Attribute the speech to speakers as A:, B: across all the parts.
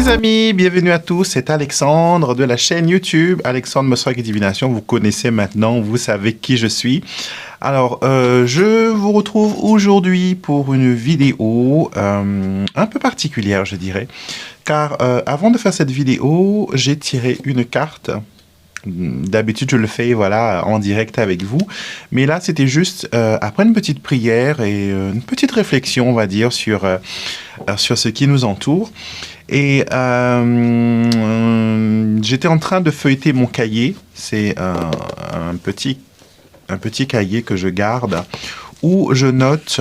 A: les amis, bienvenue à tous, c'est Alexandre de la chaîne YouTube Alexandre Mosrag et Divination. Vous connaissez maintenant, vous savez qui je suis. Alors, je vous retrouve aujourd'hui pour une vidéo un peu particulière, je dirais. Car avant de faire cette vidéo, j'ai tiré une carte. D'habitude, je le fais voilà, en direct avec vous. Mais là, c'était juste après une petite prière et une petite réflexion, on va dire, sur ce qui nous entoure. Et j'étais en train de feuilleter mon cahier. C'est un petit cahier que je garde où je note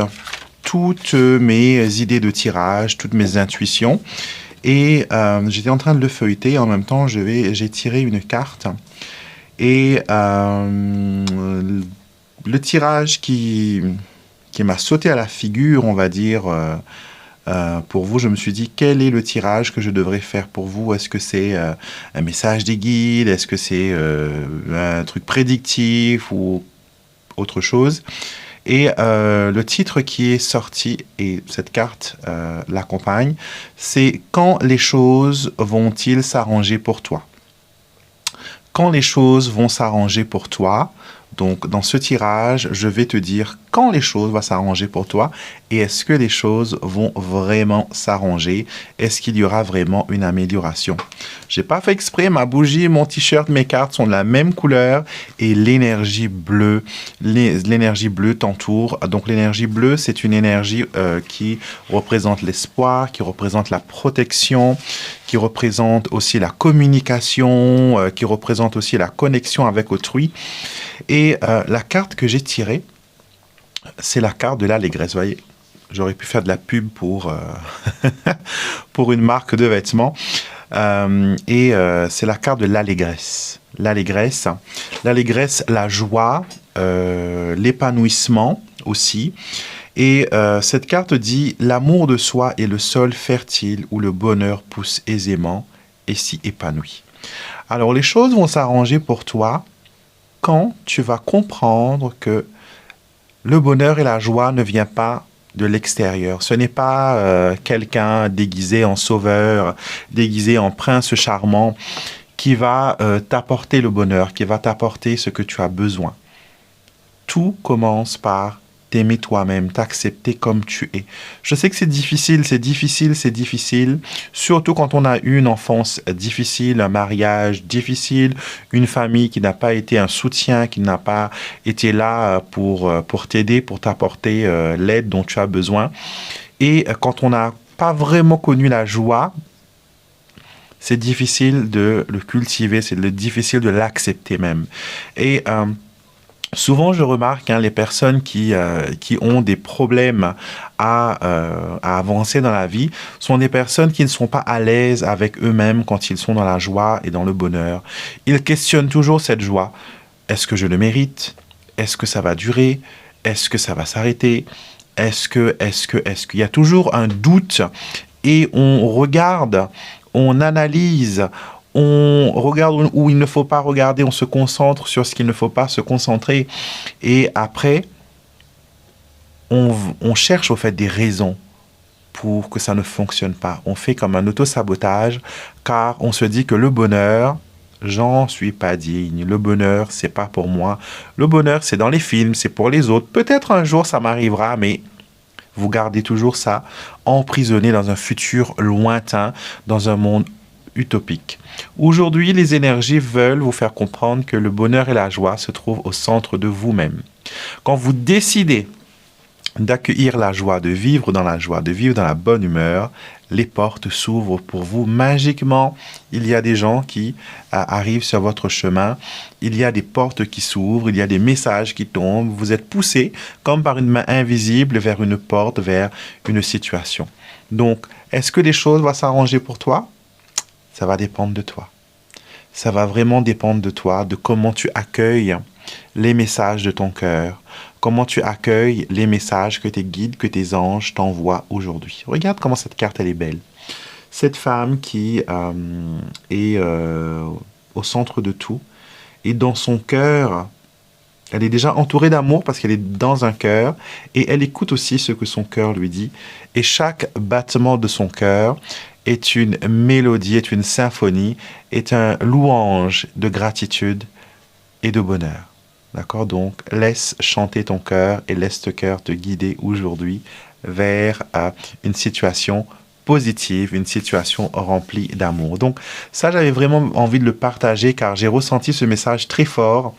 A: toutes mes idées de tirage, toutes mes intuitions. Et j'étais en train de le feuilleter. En même temps, j'ai tiré une carte. Et le tirage qui m'a sauté à la figure, on va dire, pour vous, je me suis dit, quel est le tirage que je devrais faire pour vous? Est-ce que c'est un message des guides? Est-ce que c'est un truc prédictif ou autre chose? Et le titre qui est sorti, et cette carte l'accompagne, c'est « Quand les choses vont-ils s'arranger pour toi ?» Quand les choses vont s'arranger pour toi. Donc, dans ce tirage, je vais te dire quand les choses vont s'arranger pour toi et est-ce que les choses vont vraiment s'arranger? Est-ce qu'il y aura vraiment une amélioration? J'ai pas fait exprès, ma bougie, mon t-shirt, mes cartes sont de la même couleur et l'énergie bleue t'entoure. Donc, l'énergie bleue, c'est une énergie qui représente l'espoir, qui représente la protection, qui représente aussi la communication, qui représente aussi la connexion avec autrui. Et la carte que j'ai tirée, c'est la carte de l'allégresse. Vous voyez, j'aurais pu faire de la pub pour, pour une marque de vêtements. C'est la carte de l'allégresse. L'allégresse, la joie, l'épanouissement aussi. Et cette carte dit « L'amour de soi est le sol fertile où le bonheur pousse aisément et s'y épanouit. » Alors, les choses vont s'arranger pour toi quand tu vas comprendre que le bonheur et la joie ne viennent pas de l'extérieur. Ce n'est pas quelqu'un déguisé en sauveur, déguisé en prince charmant qui va t'apporter le bonheur, qui va t'apporter ce que tu as besoin. Tout commence par t'aimer toi-même, t'accepter comme tu es. Je sais que c'est difficile, surtout quand on a eu une enfance difficile, un mariage difficile, une famille qui n'a pas été un soutien, qui n'a pas été là pour t'aider, pour t'apporter l'aide dont tu as besoin. Et quand on n'a pas vraiment connu la joie, c'est difficile de le cultiver, c'est difficile de l'accepter même. Et souvent, je remarque les personnes qui ont des problèmes à avancer dans la vie sont des personnes qui ne sont pas à l'aise avec eux-mêmes quand ils sont dans la joie et dans le bonheur. Ils questionnent toujours cette joie. Est-ce que je le mérite? Est-ce que ça va durer? Est-ce que ça va s'arrêter? Est-ce que? Il y a toujours un doute et on regarde, on analyse, on regarde où il ne faut pas regarder, on se concentre sur ce qu'il ne faut pas se concentrer. Et après, on cherche au fait des raisons pour que ça ne fonctionne pas. On fait comme un auto-sabotage car on se dit que le bonheur, j'en suis pas digne. Le bonheur, c'est pas pour moi. Le bonheur, c'est dans les films, c'est pour les autres. Peut-être un jour, ça m'arrivera, mais vous gardez toujours ça emprisonné dans un futur lointain, dans un monde utopique. Aujourd'hui, les énergies veulent vous faire comprendre que le bonheur et la joie se trouvent au centre de vous-même. Quand vous décidez d'accueillir la joie, de vivre dans la joie, de vivre dans la bonne humeur, les portes s'ouvrent pour vous magiquement. Il y a des gens qui arrivent sur votre chemin, il y a des portes qui s'ouvrent, il y a des messages qui tombent, vous êtes poussé comme par une main invisible vers une porte, vers une situation. Donc, est-ce que les choses vont s'arranger pour toi? Ça va dépendre de toi. Ça va vraiment dépendre de toi, de comment tu accueilles les messages de ton cœur, comment tu accueilles les messages que tes guides, que tes anges t'envoient aujourd'hui. Regarde comment cette carte, elle est belle. Cette femme qui est au centre de tout et dans son cœur, elle est déjà entourée d'amour parce qu'elle est dans un cœur et elle écoute aussi ce que son cœur lui dit. Et chaque battement de son cœur est une mélodie, est une symphonie, est un louange de gratitude et de bonheur. D'accord? Donc, laisse chanter ton cœur et laisse ton cœur te guider aujourd'hui vers une situation positive, une situation remplie d'amour. Donc, ça, j'avais vraiment envie de le partager car j'ai ressenti ce message très fort.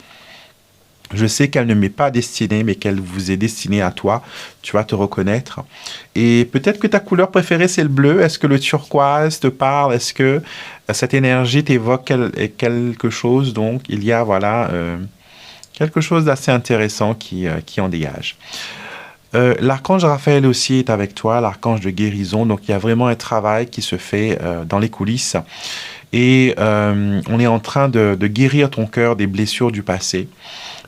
A: Je sais qu'elle ne m'est pas destinée, mais qu'elle vous est destinée à toi. Tu vas te reconnaître. Et peut-être que ta couleur préférée, c'est le bleu. Est-ce que le turquoise te parle? Est-ce que cette énergie t'évoque quelque chose? Donc, il y a, voilà, quelque chose d'assez intéressant qui en dégage. L'archange Raphaël aussi est avec toi, l'archange de guérison. Donc, il y a vraiment un travail qui se fait dans les coulisses. Et on est en train de guérir ton cœur des blessures du passé.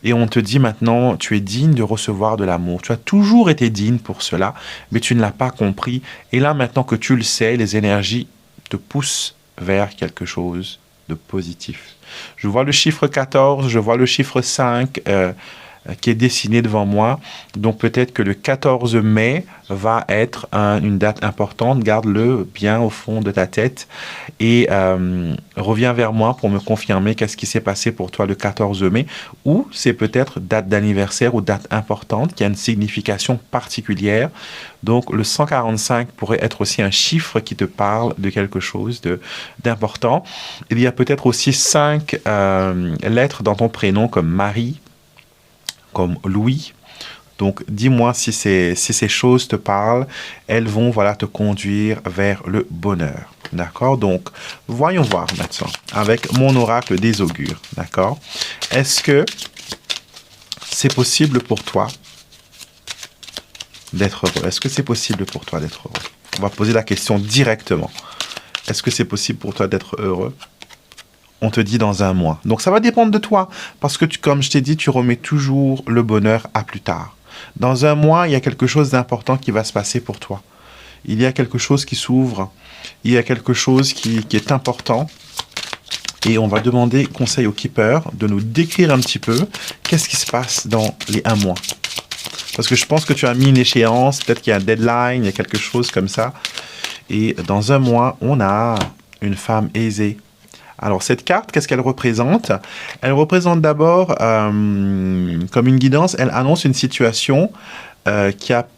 A: Et on te dit maintenant, tu es digne de recevoir de l'amour. Tu as toujours été digne pour cela, mais tu ne l'as pas compris. Et là, maintenant que tu le sais, les énergies te poussent vers quelque chose de positif. Je vois le chiffre 14, je vois le chiffre 5 qui est dessiné devant moi. Donc peut-être que le 14 mai va être une date importante. Garde-le bien au fond de ta tête et reviens vers moi pour me confirmer qu'est-ce qui s'est passé pour toi le 14 mai. Ou c'est peut-être date d'anniversaire ou date importante qui a une signification particulière. Donc le 145 pourrait être aussi un chiffre qui te parle de quelque chose d'important. Il y a peut-être aussi 5 lettres dans ton prénom comme Marie, comme Louis. Donc, dis-moi si ces choses te parlent. Elles vont, voilà, te conduire vers le bonheur. D'accord? Donc, voyons voir maintenant avec mon oracle des augures. D'accord? Est-ce que c'est possible pour toi d'être heureux? Est-ce que c'est possible pour toi d'être heureux? On va poser la question directement. Est-ce que c'est possible pour toi d'être heureux? On te dit dans un mois. Donc, ça va dépendre de toi. Parce que, comme je t'ai dit, tu remets toujours le bonheur à plus tard. Dans un mois, il y a quelque chose d'important qui va se passer pour toi. Il y a quelque chose qui s'ouvre. Il y a quelque chose qui est important. Et on va demander conseil au keeper de nous décrire un petit peu qu'est-ce qui se passe dans les un mois. Parce que je pense que tu as mis une échéance. Peut-être qu'il y a un deadline, il y a quelque chose comme ça. Et dans un mois, on a une femme aisée. Alors, cette carte, qu'est-ce qu'elle représente? Elle représente d'abord, comme une guidance, elle annonce une situation qui a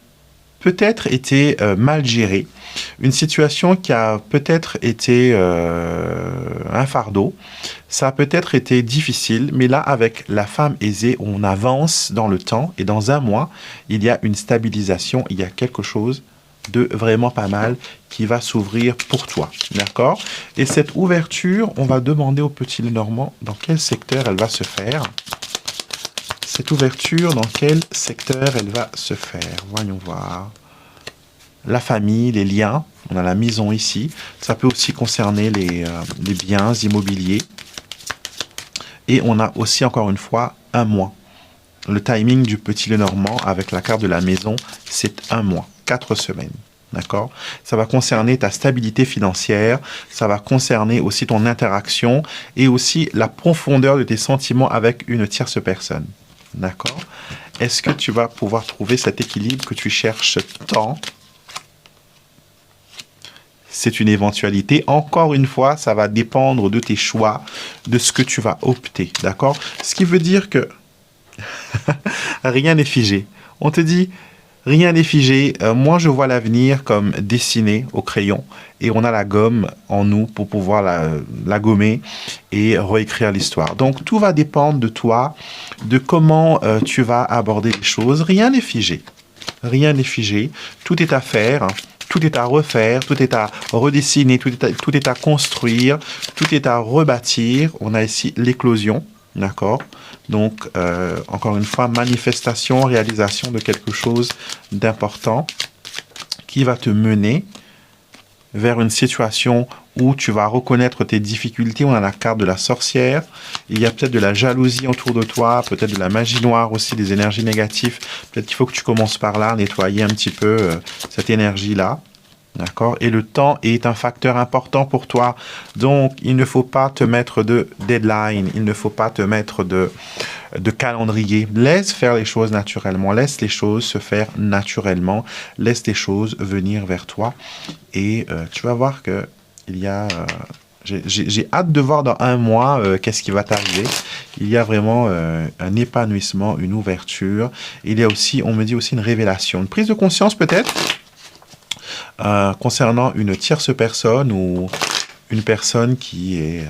A: peut-être été mal gérée, une situation qui a peut-être été un fardeau, ça a peut-être été difficile, mais là, avec la femme aisée, on avance dans le temps et dans un mois, il y a une stabilisation, il y a quelque chose de vraiment pas mal qui va s'ouvrir pour toi, d'accord? Et cette ouverture, on va demander au petit Lenormand dans quel secteur elle va se faire. Cette ouverture, dans quel secteur elle va se faire? Voyons voir. La famille, les liens, on a la maison ici. Ça peut aussi concerner les biens immobiliers. Et on a aussi, encore une fois, un mois. Le timing du petit Lenormand avec la carte de la maison, c'est un mois. 4 semaines, d'accord? Ça va concerner ta stabilité financière, ça va concerner aussi ton interaction et aussi la profondeur de tes sentiments avec une tierce personne, d'accord? Est-ce que tu vas pouvoir trouver cet équilibre que tu cherches tant? C'est une éventualité. Encore une fois, ça va dépendre de tes choix, de ce que tu vas opter, d'accord? Ce qui veut dire que rien n'est figé. On te dit... Rien n'est figé. Moi, je vois l'avenir comme dessiné au crayon et on a la gomme en nous pour pouvoir la gommer et réécrire l'histoire. Donc, tout va dépendre de toi, de comment tu vas aborder les choses. Rien n'est figé. Rien n'est figé. Tout est à faire. Tout est à refaire, tout est à redessiner, tout est à construire, tout est à rebâtir. On a ici l'éclosion, d'accord? Donc, encore une fois, manifestation, réalisation de quelque chose d'important qui va te mener vers une situation où tu vas reconnaître tes difficultés. On a la carte de la sorcière. Il y a peut-être de la jalousie autour de toi, peut-être de la magie noire aussi, des énergies négatives. Peut-être qu'il faut que tu commences par là, nettoyer un petit peu cette énergie-là. D'accord? Et le temps est un facteur important pour toi. Donc, il ne faut pas te mettre de deadline. Il ne faut pas te mettre de calendrier. Laisse faire les choses naturellement. Laisse les choses se faire naturellement. Laisse les choses venir vers toi. Et tu vas voir que il y a... j'ai hâte de voir dans un mois qu'est-ce qui va t'arriver. Il y a vraiment un épanouissement, une ouverture. Il y a aussi, on me dit aussi une révélation, une prise de conscience peut-être concernant une tierce personne ou une personne qui est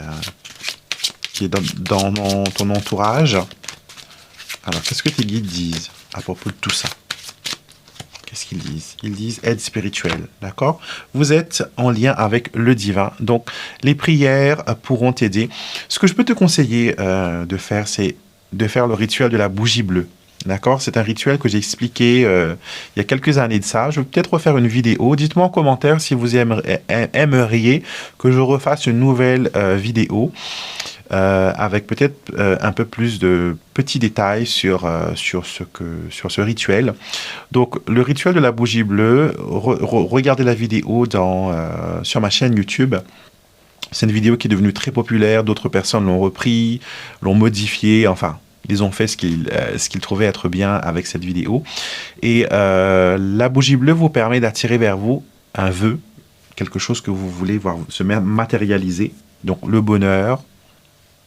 A: dans ton entourage. Alors, qu'est-ce que tes guides disent à propos de tout ça? Qu'est-ce qu'ils disent? Ils disent aide spirituelle, d'accord? Vous êtes en lien avec le divin, donc les prières pourront t'aider. Ce que je peux te conseiller de faire, c'est de faire le rituel de la bougie bleue. D'accord? C'est un rituel que j'ai expliqué il y a quelques années de ça. Je vais peut-être refaire une vidéo. Dites-moi en commentaire si vous aimeriez que je refasse une nouvelle vidéo avec peut-être un peu plus de petits détails sur ce rituel. Donc, le rituel de la bougie bleue, regardez la vidéo sur ma chaîne YouTube. C'est une vidéo qui est devenue très populaire. D'autres personnes l'ont repris, l'ont modifié, enfin... Ils ont fait ce qu'ils trouvaient être bien avec cette vidéo. Et la bougie bleue vous permet d'attirer vers vous un vœu, quelque chose que vous voulez voir se matérialiser. Donc le bonheur,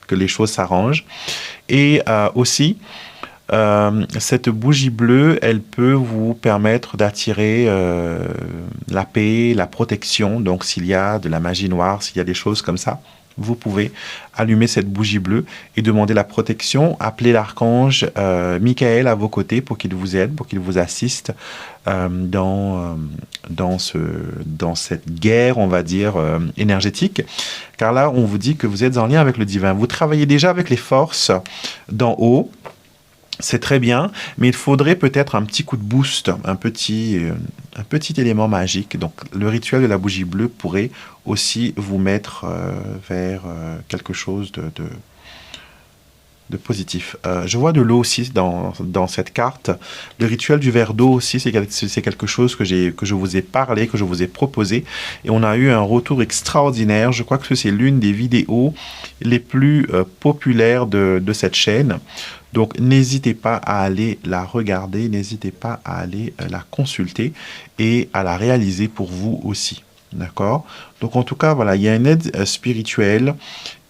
A: que les choses s'arrangent. Et aussi, cette bougie bleue, elle peut vous permettre d'attirer la paix, la protection. Donc s'il y a de la magie noire, s'il y a des choses comme ça, vous pouvez allumer cette bougie bleue et demander la protection. Appelez l'archange Michael à vos côtés pour qu'il vous aide, pour qu'il vous assiste dans cette guerre, on va dire, énergétique. Car là, on vous dit que vous êtes en lien avec le divin. Vous travaillez déjà avec les forces d'en haut. C'est très bien, mais il faudrait peut-être un petit coup de boost, un petit élément magique. Donc, le rituel de la bougie bleue pourrait aussi vous mettre vers quelque chose de positif. Je vois de l'eau aussi dans cette carte. Le rituel du verre d'eau aussi, c'est quelque chose que je vous ai parlé, que je vous ai proposé. Et on a eu un retour extraordinaire. Je crois que c'est l'une des vidéos les plus populaires de cette chaîne. Donc, n'hésitez pas à aller la regarder, n'hésitez pas à aller la consulter et à la réaliser pour vous aussi. D'accord? Donc, en tout cas, voilà, il y a une aide spirituelle.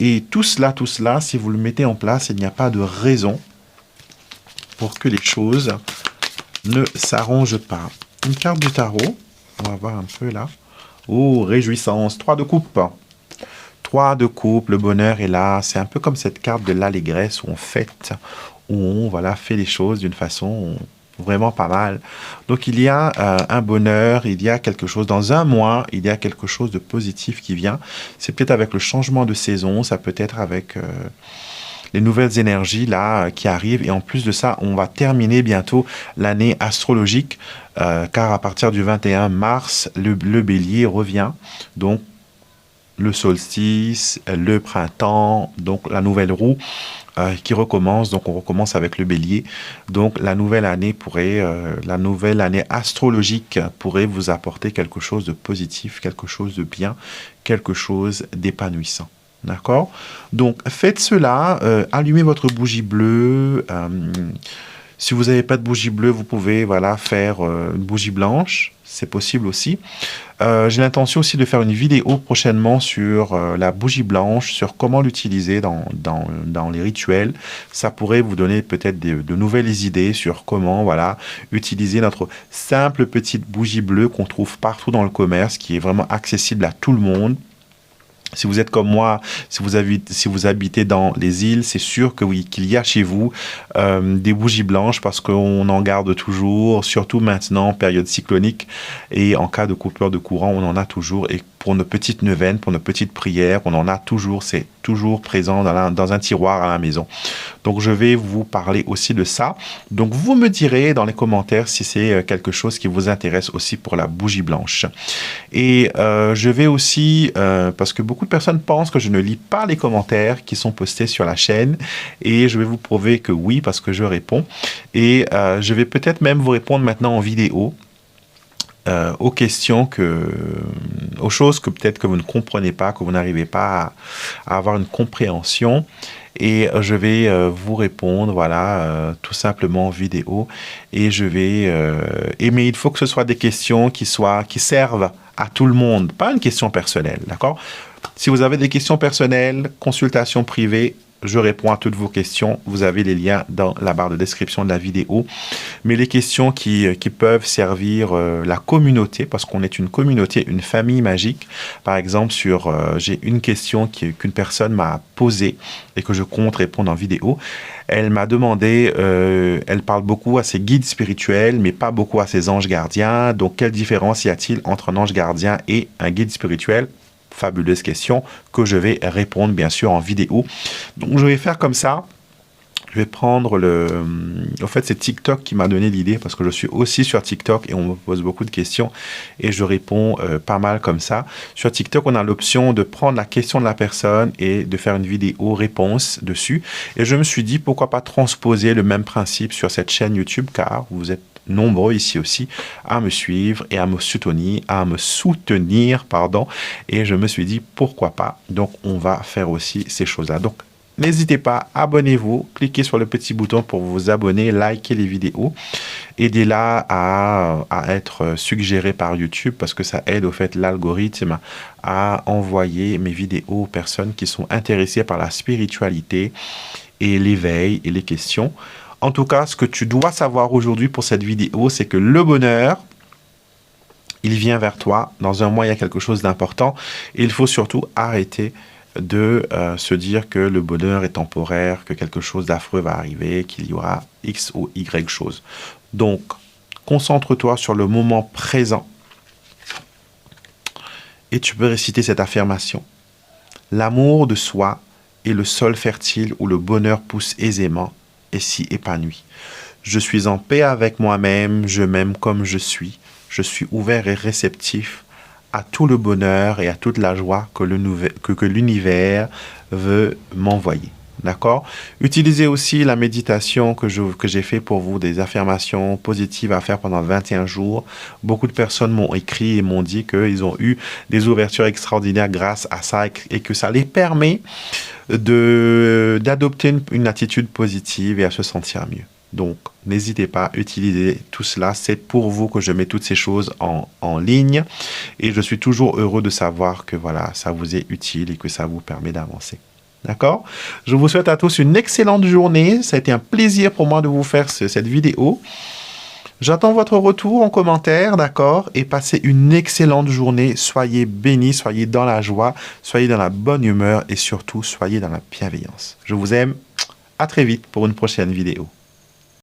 A: Et tout cela, si vous le mettez en place, il n'y a pas de raison pour que les choses ne s'arrangent pas. Une carte du tarot. On va voir un peu là. Oh, réjouissance. 3 de coupe. 3 de coupe, le bonheur est là. C'est un peu comme cette carte de l'allégresse où on fête, où on fait les choses d'une façon vraiment pas mal. Donc, il y a un bonheur, il y a quelque chose. Dans un mois, il y a quelque chose de positif qui vient. C'est peut-être avec le changement de saison, ça peut être avec les nouvelles énergies là qui arrivent. Et en plus de ça, on va terminer bientôt l'année astrologique, car à partir du 21 mars, le bélier revient. Donc, le solstice, le printemps, donc la nouvelle roue qui recommence. Donc, on recommence avec le bélier. Donc, la nouvelle année astrologique pourrait vous apporter quelque chose de positif, quelque chose de bien, quelque chose d'épanouissant. D'accord? Donc, faites cela. Allumez votre bougie bleue. Si vous n'avez pas de bougie bleue, vous pouvez faire une bougie blanche. C'est possible aussi. J'ai l'intention aussi de faire une vidéo prochainement sur la bougie blanche, sur comment l'utiliser dans les rituels. Ça pourrait vous donner peut-être de nouvelles idées sur comment utiliser notre simple petite bougie bleue qu'on trouve partout dans le commerce, qui est vraiment accessible à tout le monde. Si vous êtes comme moi, si vous habitez dans les îles, c'est sûr que oui, qu'il y a chez vous des bougies blanches parce qu'on en garde toujours, surtout maintenant, période cyclonique. Et en cas de coupure de courant, on en a toujours. Et pour nos petites neuvaines, pour nos petites prières, on en a toujours. C'est toujours présent dans un tiroir à la maison. Donc, je vais vous parler aussi de ça. Donc, vous me direz dans les commentaires si c'est quelque chose qui vous intéresse aussi pour la bougie blanche. Et je vais aussi, parce que beaucoup de personnes pensent que je ne lis pas les commentaires qui sont postés sur la chaîne. Et je vais vous prouver que oui, parce que je réponds. Et je vais peut-être même vous répondre maintenant en vidéo. aux questions aux choses que peut-être que vous ne comprenez pas, que vous n'arrivez pas à avoir une compréhension. Et je vais vous répondre, voilà, tout simplement en vidéo. Et mais il faut que ce soit des questions qui servent à tout le monde, pas une question personnelle, d'accord? Si vous avez des questions personnelles, consultation privée, je réponds à toutes vos questions. Vous avez les liens dans la barre de description de la vidéo. Mais les questions qui peuvent servir la communauté, parce qu'on est une communauté, une famille magique. Par exemple, j'ai une question qu'une personne m'a posée et que je compte répondre en vidéo. Elle m'a demandé, elle parle beaucoup à ses guides spirituels, mais pas beaucoup à ses anges gardiens. Donc, quelle différence y a-t-il entre un ange gardien et un guide spirituel? Fabuleuse question que je vais répondre bien sûr en vidéo. Donc je vais faire comme ça. Je vais prendre En fait, c'est TikTok qui m'a donné l'idée parce que je suis aussi sur TikTok et on me pose beaucoup de questions et je réponds pas mal comme ça. Sur TikTok, on a l'option de prendre la question de la personne et de faire une vidéo réponse dessus. Et je me suis dit, pourquoi pas transposer le même principe sur cette chaîne YouTube car vous êtes nombreux ici aussi à me suivre et à me soutenir, pardon. Et je me suis dit, pourquoi pas. Donc, on va faire aussi ces choses-là. Donc, n'hésitez pas, abonnez-vous, cliquez sur le petit bouton pour vous abonner, likez les vidéos, aidez-la à être suggérée par YouTube parce que ça aide au fait l'algorithme à envoyer mes vidéos aux personnes qui sont intéressées par la spiritualité et l'éveil et les questions. En tout cas, ce que tu dois savoir aujourd'hui pour cette vidéo, c'est que le bonheur, il vient vers toi. Dans un mois, il y a quelque chose d'important. Et il faut surtout arrêter de se dire que le bonheur est temporaire, que quelque chose d'affreux va arriver, qu'il y aura X ou Y chose. Donc, concentre-toi sur le moment présent. Et tu peux réciter cette affirmation. L'amour de soi est le sol fertile où le bonheur pousse aisément et s'y épanouit. Je suis en paix avec moi-même, je m'aime comme je suis ouvert et réceptif à tout le bonheur et à toute la joie que l'univers veut m'envoyer. D'accord? Utilisez aussi la méditation que j'ai fait pour vous, des affirmations positives à faire pendant 21 jours. Beaucoup de personnes m'ont écrit et m'ont dit qu'ils ont eu des ouvertures extraordinaires grâce à ça et que ça les permet d'adopter une attitude positive et à se sentir mieux. Donc, n'hésitez pas à utiliser tout cela. C'est pour vous que je mets toutes ces choses en ligne. Et je suis toujours heureux de savoir que voilà, ça vous est utile et que ça vous permet d'avancer. D'accord? Je vous souhaite à tous une excellente journée. Ça a été un plaisir pour moi de vous faire cette vidéo. J'attends votre retour en commentaire, d'accord? Et passez une excellente journée. Soyez bénis, soyez dans la joie, soyez dans la bonne humeur et surtout, soyez dans la bienveillance. Je vous aime. À très vite pour une prochaine vidéo.